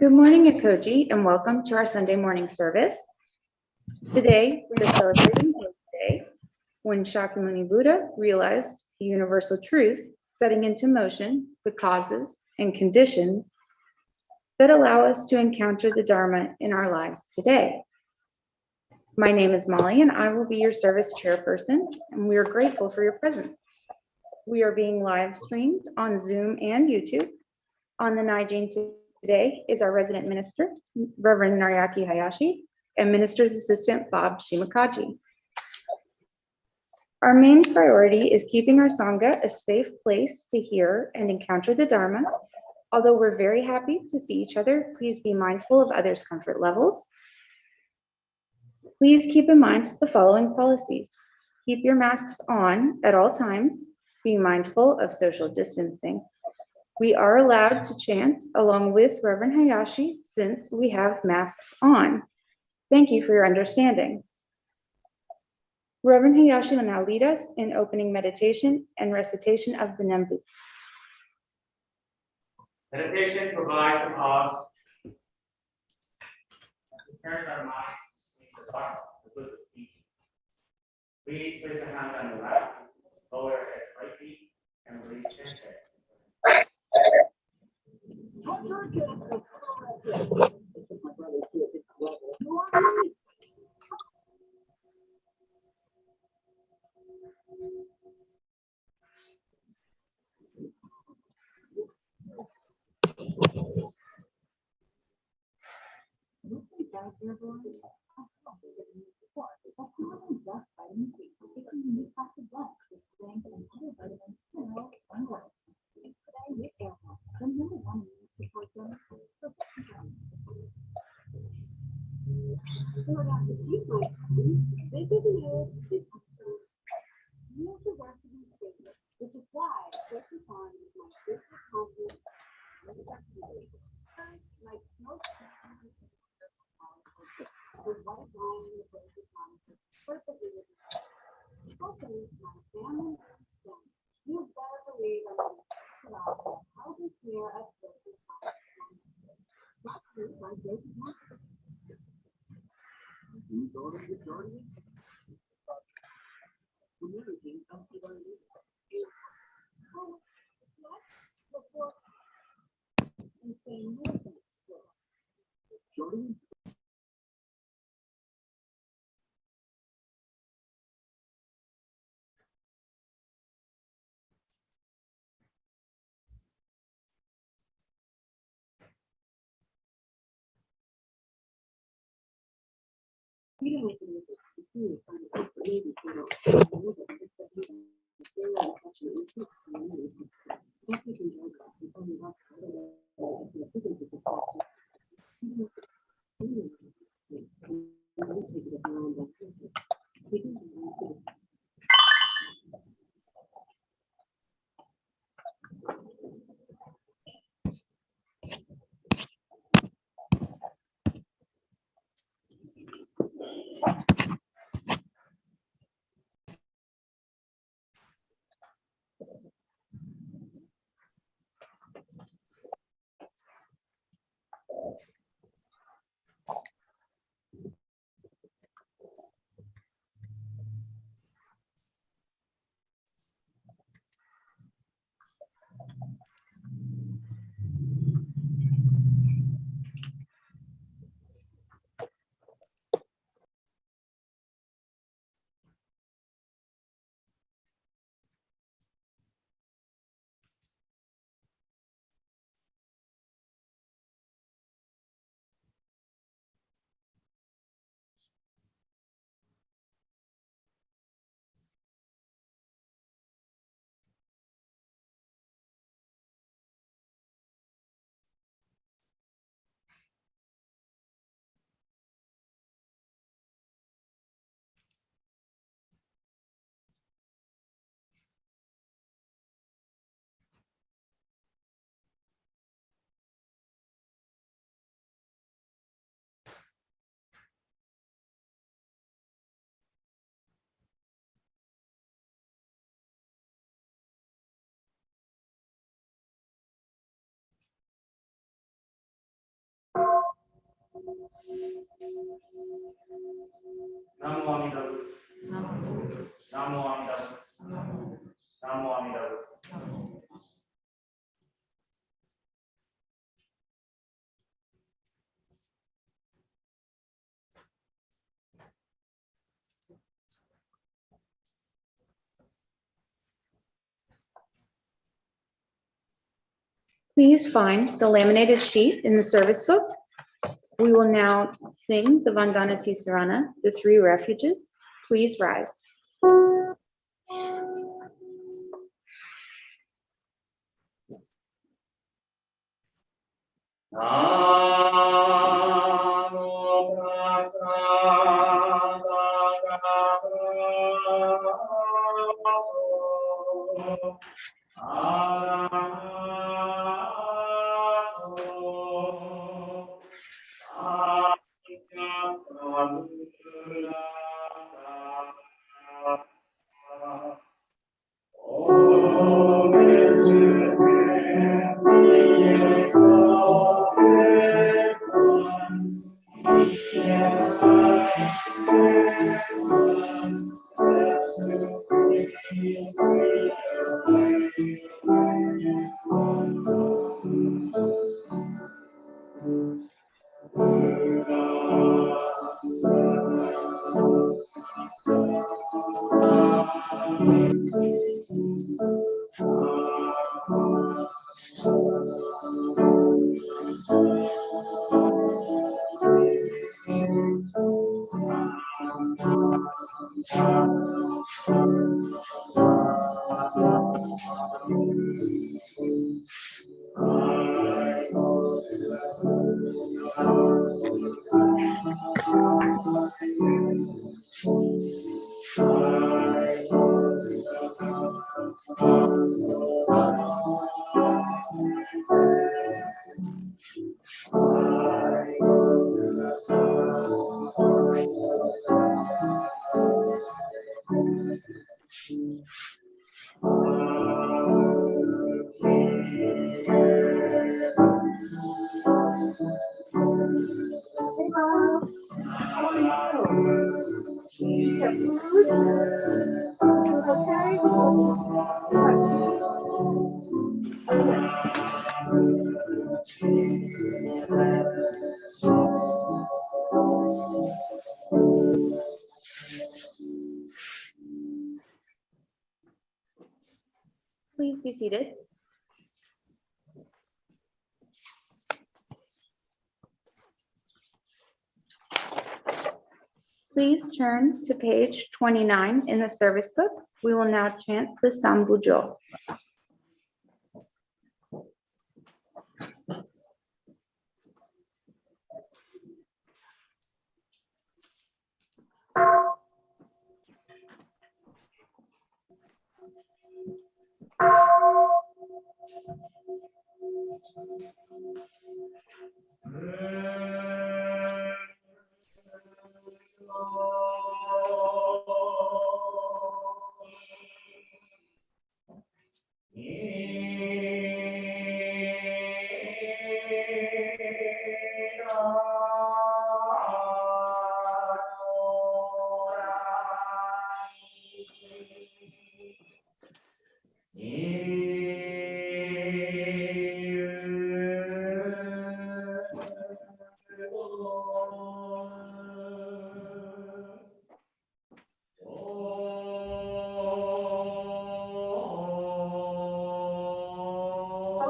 Good morning, Ekoji, and welcome to our Sunday morning service. Today, we are celebrating Bodhi Day, when Shakyamuni Buddha realized the universal truth, setting into motion the causes and conditions that allow us to encounter the Dharma in our lives today. My name is Molly, and I will be your service chairperson, and we are grateful for your presence. We are being live streamed on Zoom and YouTube. On the Nijin today is our resident minister, Reverend Nariaki Hayashi, and minister's assistant, Bob Shimakaji. Our main priority is keeping our Sangha a safe place to hear and encounter the Dharma. Although we're very happy to see each other, please be mindful of others' comfort levels. Please keep in mind the following policies. Keep your masks on at all times. Be mindful of social distancing. We are allowed to chant along with Reverend Hayashi since we have masks on. Thank you for your understanding. Reverend Hayashi will now lead us in opening meditation and recitation of the Nembutsu. Meditation provides a pause and prepares our minds to see the thought of the Buddha's teaching. Please place your hands on your lap, lower your head slightly, and release tension. Namo Amida Butsu. Namo Amida Butsu. Namo Amida Butsu. Please find the laminated sheet in the service book. We will now sing the Vanganati Sarana, the three refuges. Please rise. Please be seated. Please turn to page 29 in the service book. We will now chant the Sambujo.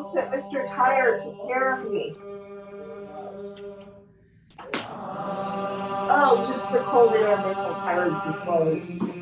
Folks at Mr. Tire took care of me. Oh, just the cold air made my tires deflate.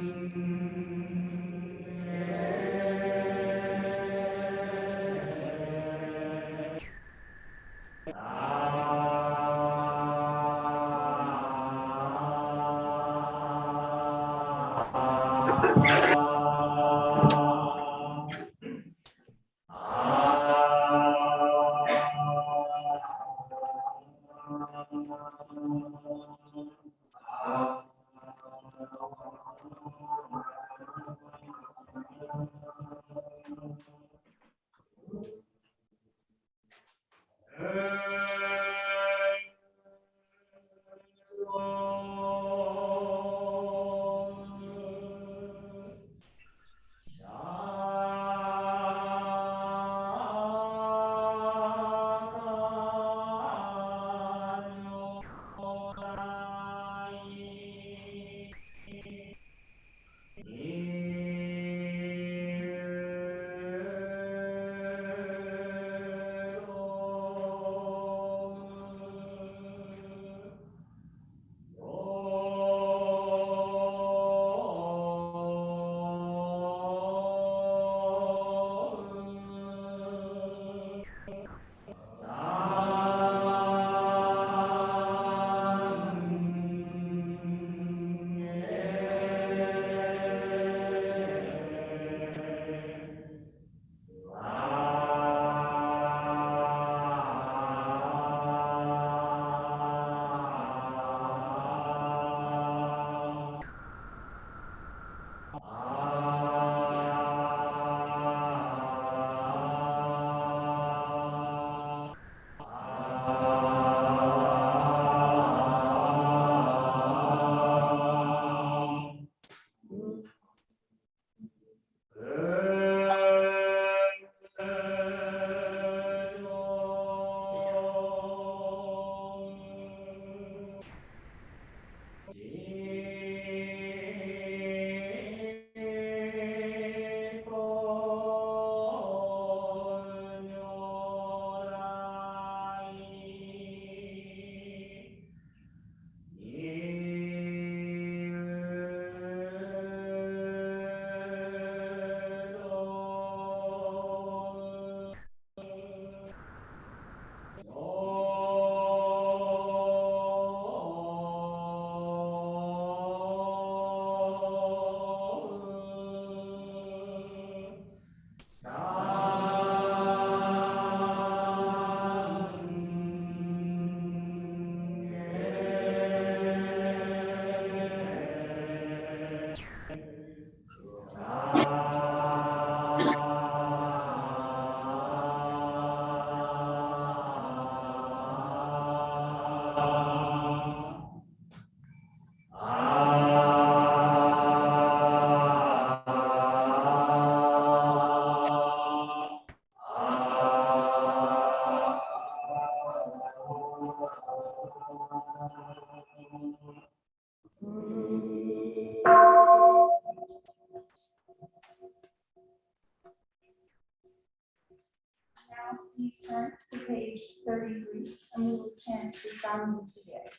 Now please turn to page 33 and we will chant the Sambujo today.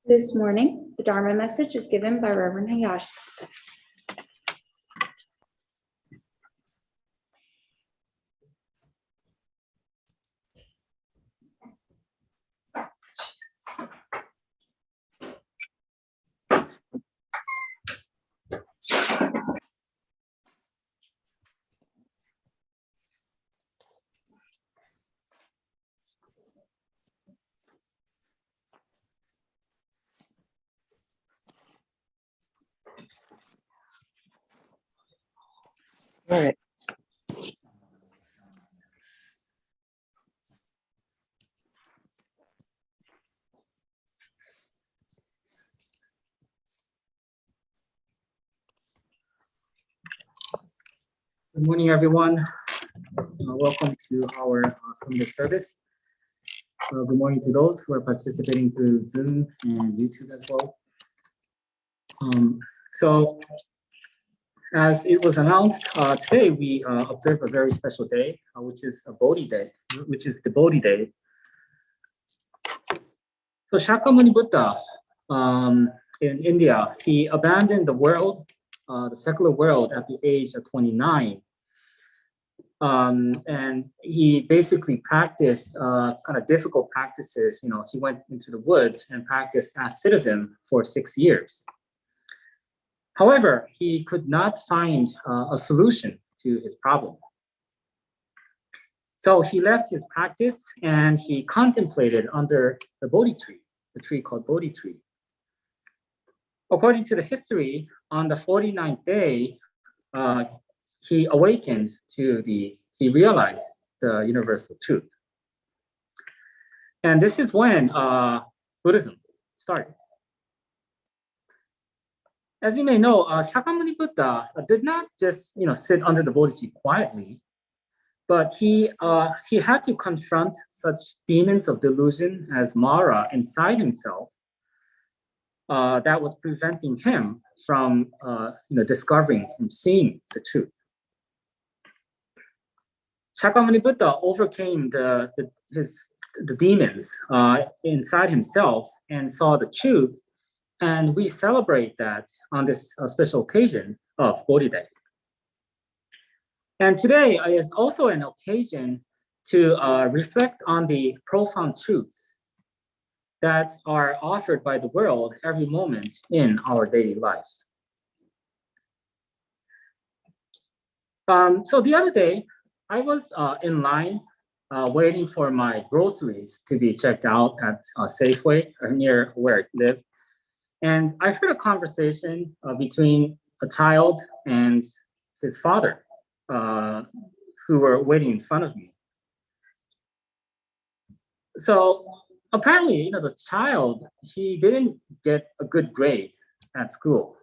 This morning, the Dharma message is given by Reverend Hayashi. All right. Good morning, everyone. Welcome to our Sunday service. Good morning to those who are participating through Zoom and YouTube as well. So, as it was announced, today we observe a very special day, which is a Bodhi day, which is the Bodhi day. So Shakyamuni Buddha in India, he abandoned the world, the secular world at the age of 29. And he basically practiced kind of difficult practices. You know, he went into the woods and practiced asceticism for 6 years. However, he could not find a solution to his problem. So he left his practice and he contemplated under the Bodhi tree, the tree called Bodhi tree. According to the history, on the 49th day, he awakened he realized the universal truth. And this is when Buddhism started. As you may know, Shakyamuni Buddha did not just sit under the Bodhi tree quietly, but he had to confront such demons of delusion as Mara inside himself that was preventing him from discovering, from seeing the truth. Shakyamuni Buddha overcame the demons inside himself and saw the truth, and we celebrate that on this special occasion of Bodhi Day. And today is also an occasion to reflect on the profound truths that are offered by the world every moment in our daily lives. So the other day, I was in line waiting for my groceries to be checked out at Safeway near where I live. And I heard a conversation between a child and his father who were waiting in front of me. So apparently, the child, he didn't get a good grade at school.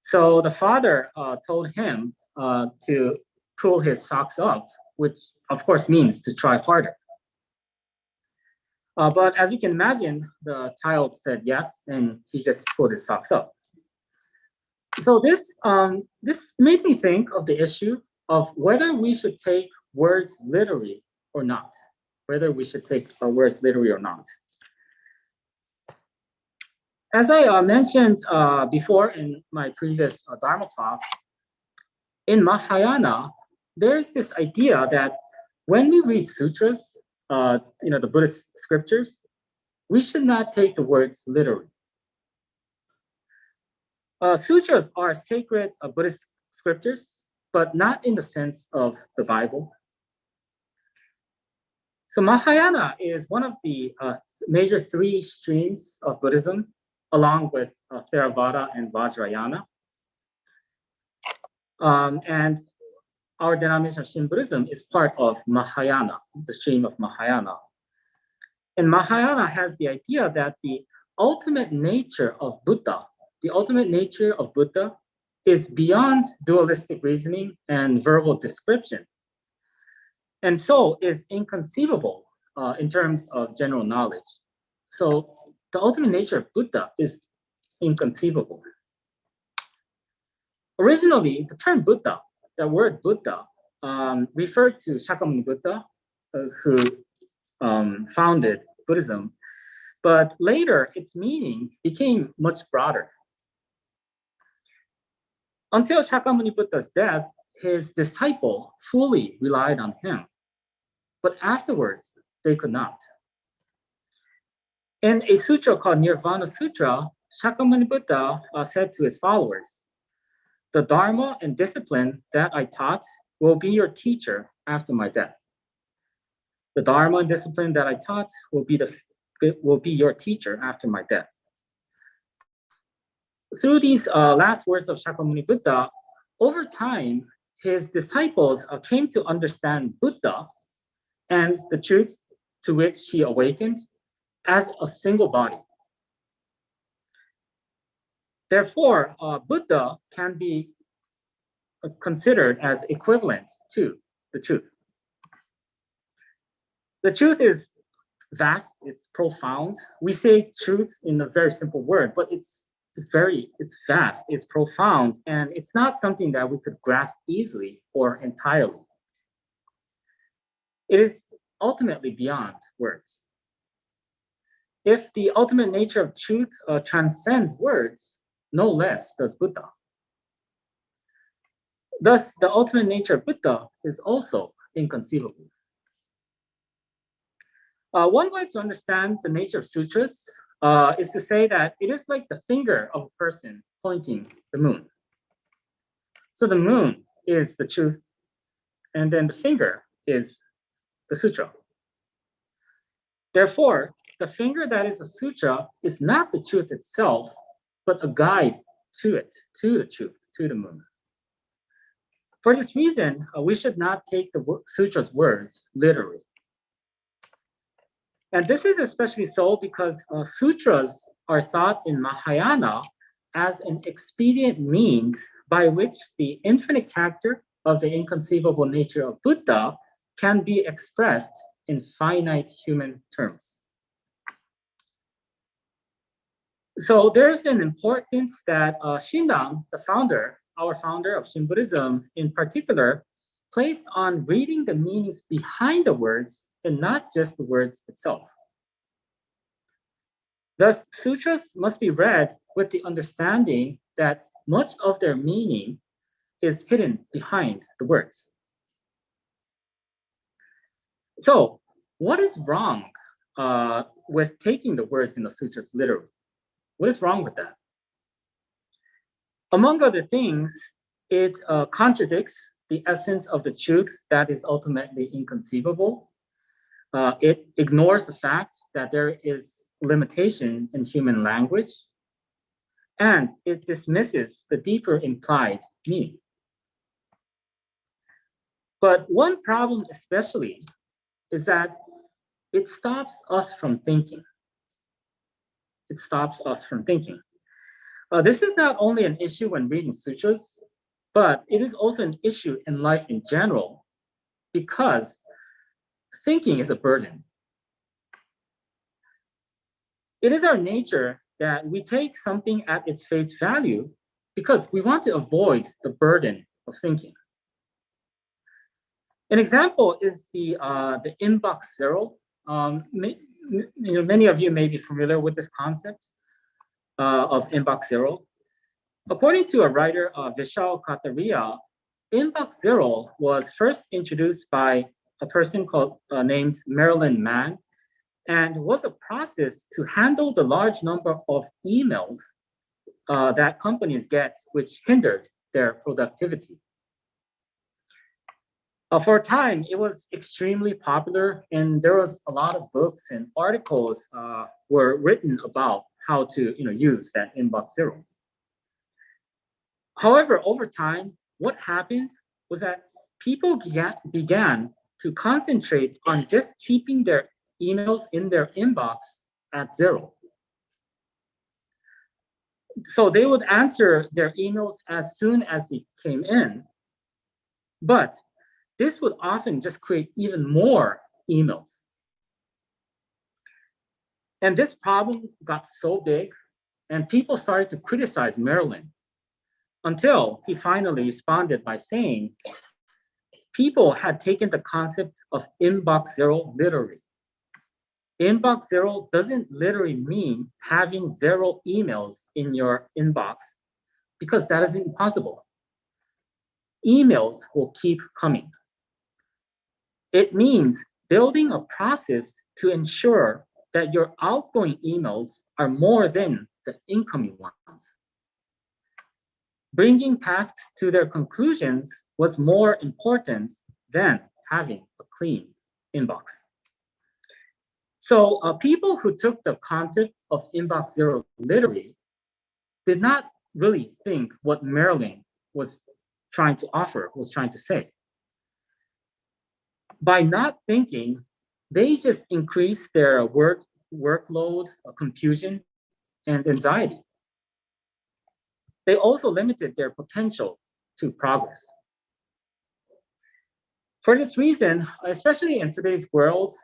So the father told him to pull his socks up, which of course means to try harder. But as you can imagine, the child said yes, and he just pulled his socks up. So this made me think of the issue of whether we should take words literally or not. Whether we should take words literally or not. As I mentioned before in my previous Dharma talk, in Mahayana, there's this idea that when we read sutras, the Buddhist scriptures, we should not take the words literally. Sutras are sacred Buddhist scriptures, but not in the sense of the Bible. So Mahayana is one of the major three streams of Buddhism, along with Theravada and Vajrayana. And our denomination of Shin Buddhism is part of Mahayana, the stream of Mahayana. And Mahayana has the idea that the ultimate nature of Buddha, is beyond dualistic reasoning and verbal description, and so is inconceivable in terms of general knowledge. So the ultimate nature of Buddha is inconceivable. Originally, the term Buddha, the word Buddha, referred to Shakyamuni Buddha, who founded Buddhism, but later its meaning became much broader. Until Shakyamuni Buddha's death, his disciple fully relied on him, but afterwards they could not. In a sutra called Nirvana Sutra, Shakyamuni Buddha said to his followers, "The Dharma and discipline that I taught will be your teacher after my death. The Dharma and discipline that I taught will be your teacher after my death." Through these last words of Shakyamuni Buddha, over time, his disciples came to understand Buddha and the truth to which he awakened as a single body. Therefore, Buddha can be considered as equivalent to the truth. The truth is vast, it's profound. We say truth in a very simple word, but it's vast, it's profound, and it's not something that we could grasp easily or entirely. It is ultimately beyond words. If the ultimate nature of truth transcends words, no less does Buddha. Thus, the ultimate nature of Buddha is also inconceivable. One way to understand the nature of sutras is to say that it is like the finger of a person pointing the moon. So the moon is the truth, and then the finger is the sutra. Therefore, the finger that is a sutra is not the truth itself, but a guide to it, to the truth, to the moon. For this reason, we should not take the sutra's words literally. And this is especially so because sutras are thought in Mahayana as an expedient means by which the infinite character of the inconceivable nature of Buddha can be expressed in finite human terms. So there's an importance that Shinran, our founder of Shin Buddhism in particular, placed on reading the meanings behind the words and not just the words itself. Thus, sutras must be read with the understanding that much of their meaning is hidden behind the words. So, what is wrong with taking the words in the sutras literally? What is wrong with that? Among other things, it contradicts the essence of the truth that is ultimately inconceivable. It ignores the fact that there is limitation in human language, and it dismisses the deeper implied meaning. But one problem especially is that it stops us from thinking. It stops us from thinking. This is not only an issue when reading sutras, but it is also an issue in life in general because thinking is a burden. It is our nature that we take something at its face value because we want to avoid the burden of thinking. An example is the inbox zero. Many of you may be familiar with this concept of inbox zero. According to a writer, Vishal Kataria, inbox zero was first introduced by a person named Marilyn Mann, and was a process to handle the large number of emails that companies get, which hindered their productivity. For a time, it was extremely popular, and there was a lot of books and articles were written about how to use that inbox zero. However, over time, what happened was that people began to concentrate on just keeping their emails in their inbox at zero. So they would answer their emails as soon as it came in, but this would often just create even more emails. And this problem got so big, and people started to criticize Marilyn until he finally responded by saying, people had taken the concept of inbox zero literally. Inbox zero doesn't literally mean having zero emails in your inbox because that is impossible. Emails will keep coming. It means building a process to ensure that your outgoing emails are more than the incoming ones. Bringing tasks to their conclusions was more important than having a clean inbox. So people who took the concept of inbox zero literally did not really think what Marilyn was trying to say. By not thinking, they just increased their workload, confusion, and anxiety. They also limited their potential to progress. For this reason, especially in today's world,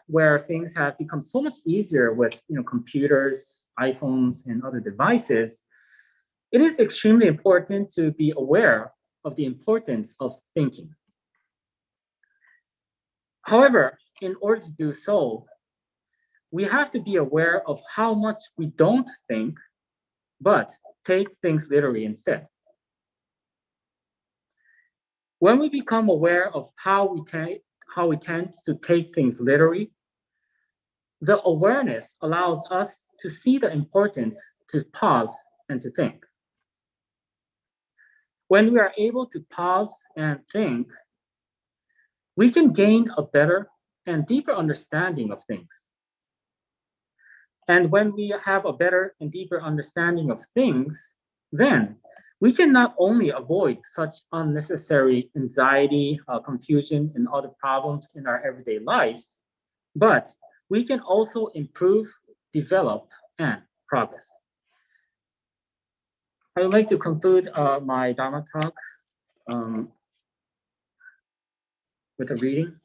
where things have become so much easier with computers, iPhones, and other devices, it is extremely important to be aware of the importance of thinking. However, in order to do so, we have to be aware of how much we don't think, but take things literally instead. When we become aware of how we tend to take things literally, the awareness allows us to see the importance to pause and to think. When we are able to pause and think, we can gain a better and deeper understanding of things. And when we have a better and deeper understanding of things, then We can not only avoid such unnecessary anxiety, confusion, and other problems in our everyday lives, but we can also improve, develop, and progress. I would like to conclude my Dharma talk with a reading.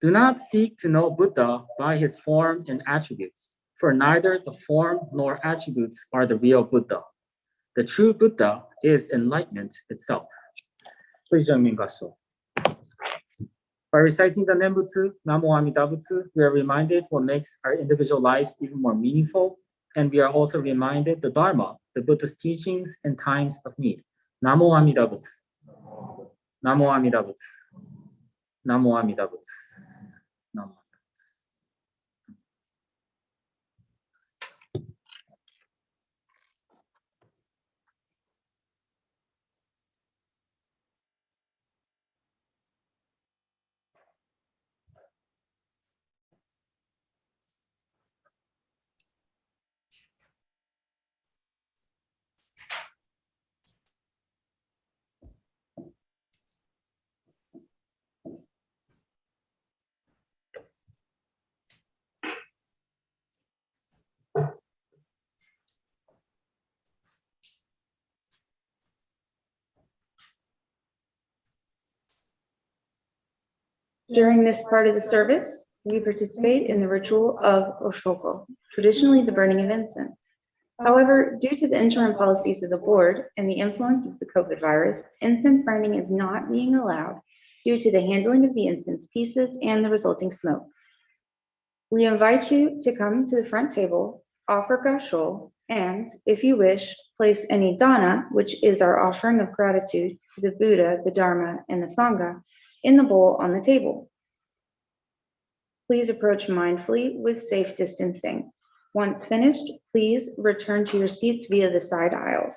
Do not seek to know Buddha by his form and attributes, for neither the form nor attributes are the real Buddha. The true Buddha is enlightenment itself. Please join me in Gassho. By reciting the Nembutsu, Namo Amida Butsu, we are reminded what makes our individual lives even more meaningful, and we are also reminded the Dharma, the Buddha's teachings and times of need. Namo Amida Butsu. Namo Amida Butsu. Namo Amida Butsu. Namo. During this part of the service, we participate in the ritual of Oshoko, traditionally the burning of incense. However, due to the interim policies of the board and the influence of the COVID virus, incense burning is not being allowed due to the handling of the incense pieces and the resulting smoke. We invite you to come to the front table, offer gassho, and, if you wish, place any dana, which is our offering of gratitude to the Buddha, the Dharma, and the Sangha, in the bowl on the table. Please approach mindfully with safe distancing. Once finished, please return to your seats via the side aisles.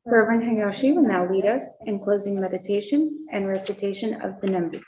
Reverend Hayashi will now lead us in closing meditation and recitation of the Nambi.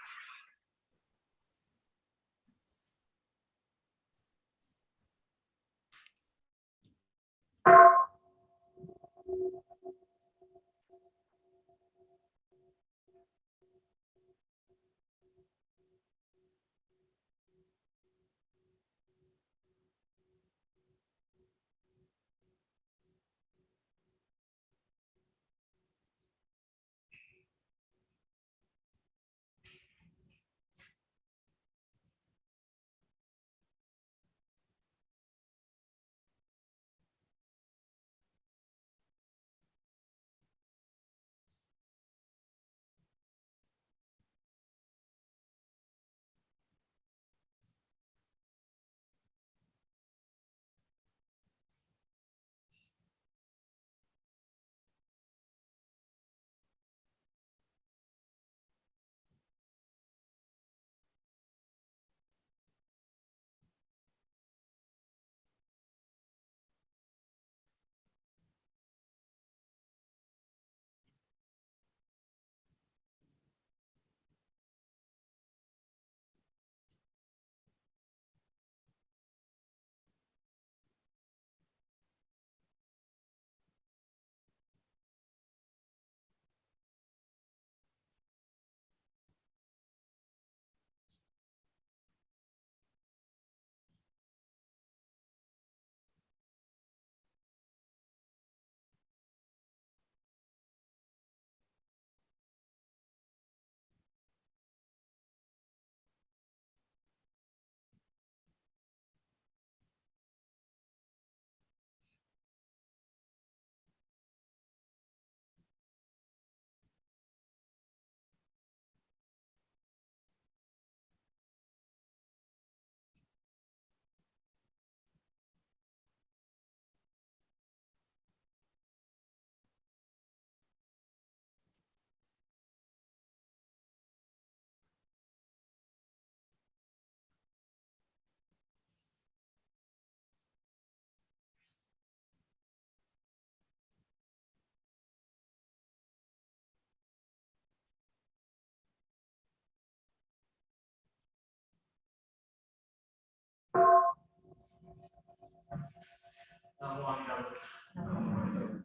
Namo Amida Butsu. Namo Amida Butsu.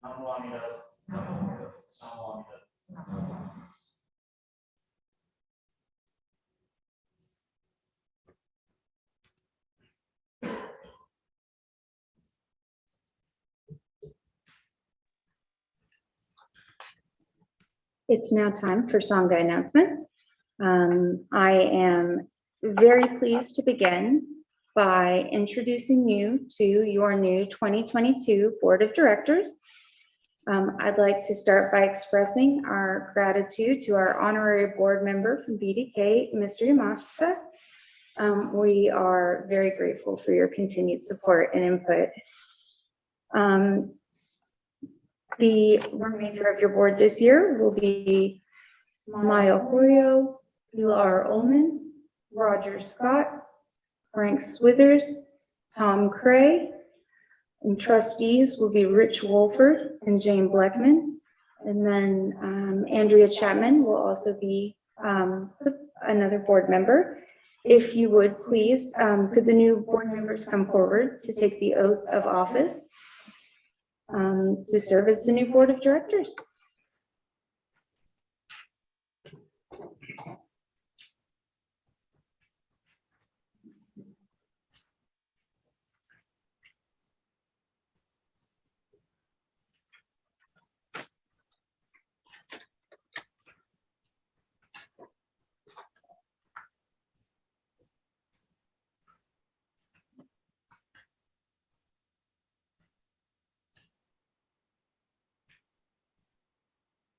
Namo Amida Butsu. It's now time for Sangha announcements. I am very pleased to begin by introducing you to your new 2022 Board of Directors. I'd like to start by expressing our gratitude to our honorary board member from BDK, Mr. Yamashita. We are very grateful for your continued support and input. The remainder of your board this year will be Maya Horio, Pilar Ullman, Roger Scott, Frank Swithers, Tom Cray, and trustees will be Rich Wolford and Jane Bleckman. And then Andrea Chapman will also be another board member. If you would please, could the new board members come forward to take the oath of office to serve as the new board of directors?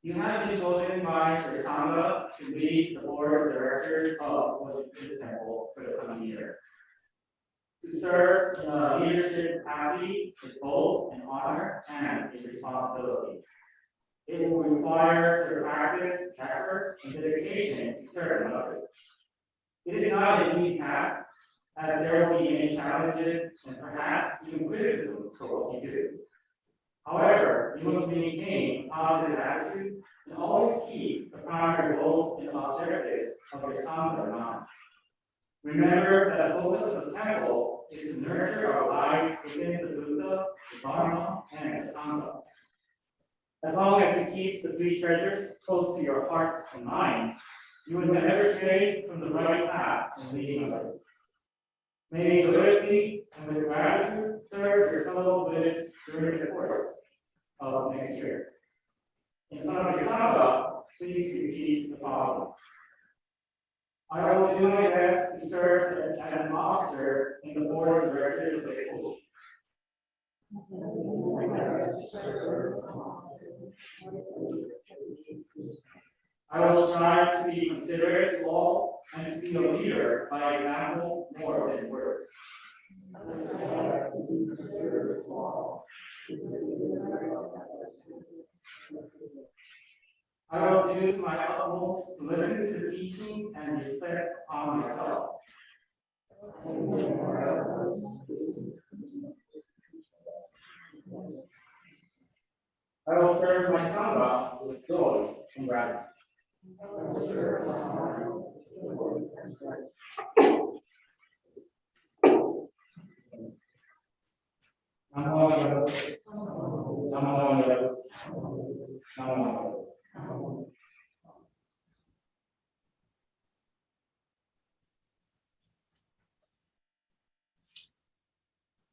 You have been chosen by your Sangha to lead the board of directors of Ekoji Buddhist Temple for the coming year. To serve in a leadership capacity is both an honor and a responsibility. It will require your practice, effort, and dedication to serve others. It is not an easy task, as there will be many challenges and perhaps even criticism for what you do. However, you must maintain a positive attitude and always keep the primary goals and objectives of your Sangha in mind. Remember that the focus of the temple is to nurture our lives within the Buddha, the Dharma, and the Sangha. As long as you keep the three treasures close to your heart and mind, you will never stray from the right path in leading others. May you joyously and with gratitude serve your fellow Buddhists during the course of next year. In front of your Sangha, please repeat the following. I will do my best to serve as an officer in the board of directors of Ekoji. I will strive to be considerate to all and to be a leader by example more than words. I will do my utmost to listen to the teachings and reflect on myself. I will serve my Sangha with joy and gratitude.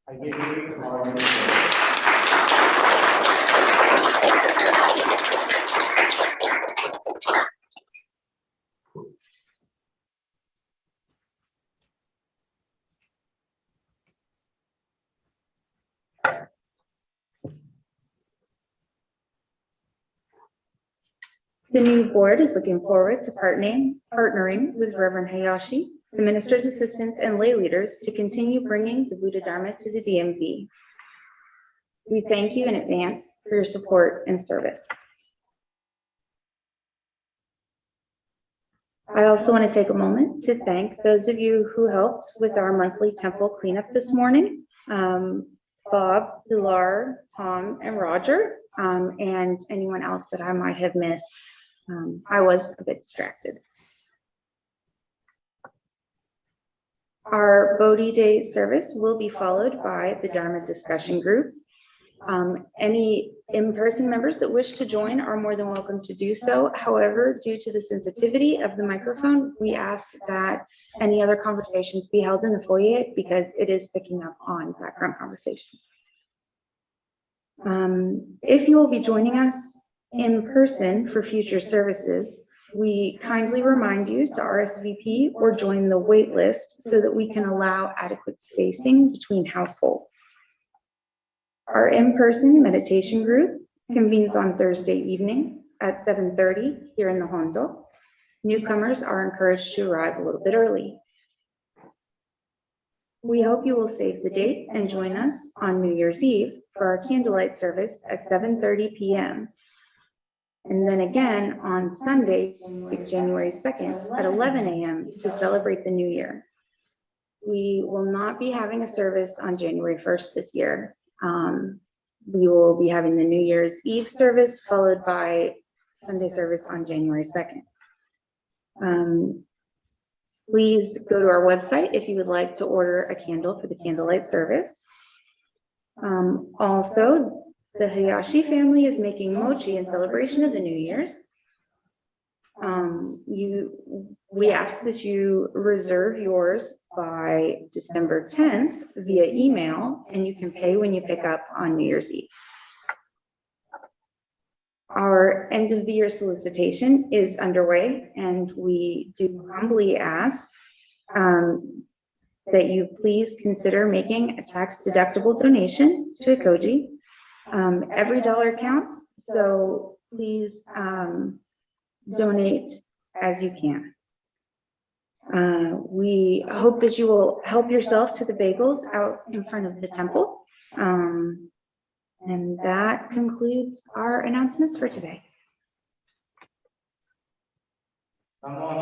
I give you the pardon. The new board is looking forward to partnering with Reverend Hayashi, the minister's assistants, and lay leaders to continue bringing the Buddha Dharma to the DMV. We thank you in advance for your support and service. I also want to take a moment to thank those of you who helped with our monthly temple cleanup this morning. Bob, Pilar, Tom, and Roger, and anyone else that I might have missed. I was a bit distracted. Our Bodhi Day service will be followed by the Dharma Discussion group. Any in-person members that wish to join are more than welcome to do so. However, due to the sensitivity of the microphone, we ask that any other conversations be held in the foyer because it is picking up on background conversations. If you will be joining us in person for future services, we kindly remind you to RSVP or join the wait list so that we can allow adequate spacing between households. Our in-person meditation group convenes on Thursday evenings at 7:30 here in the Hondo. Newcomers are encouraged to arrive a little bit early. We hope you will save the date and join us on New Year's Eve for our candlelight service at 7:30 p.m. And then again on Sunday, January 2nd at 11 a.m. to celebrate the new year. We will not be having a service on January 1st this year. We will be having the New Year's Eve service followed by Sunday service on January 2nd. Please go to our website if you would like to order a candle for the candlelight service. Also, the Hayashi family is making mochi in celebration of the New Year's. We ask that you reserve yours by December 10th via email, and you can pay when you pick up on New Year's Eve. Our end of the year solicitation is underway, and we do humbly ask that you please consider making a tax-deductible donation to Ekoji. Every dollar counts, so please donate as you can. We hope that you will help yourself to the bagels out in front of the temple. And that concludes our announcements for today. Namo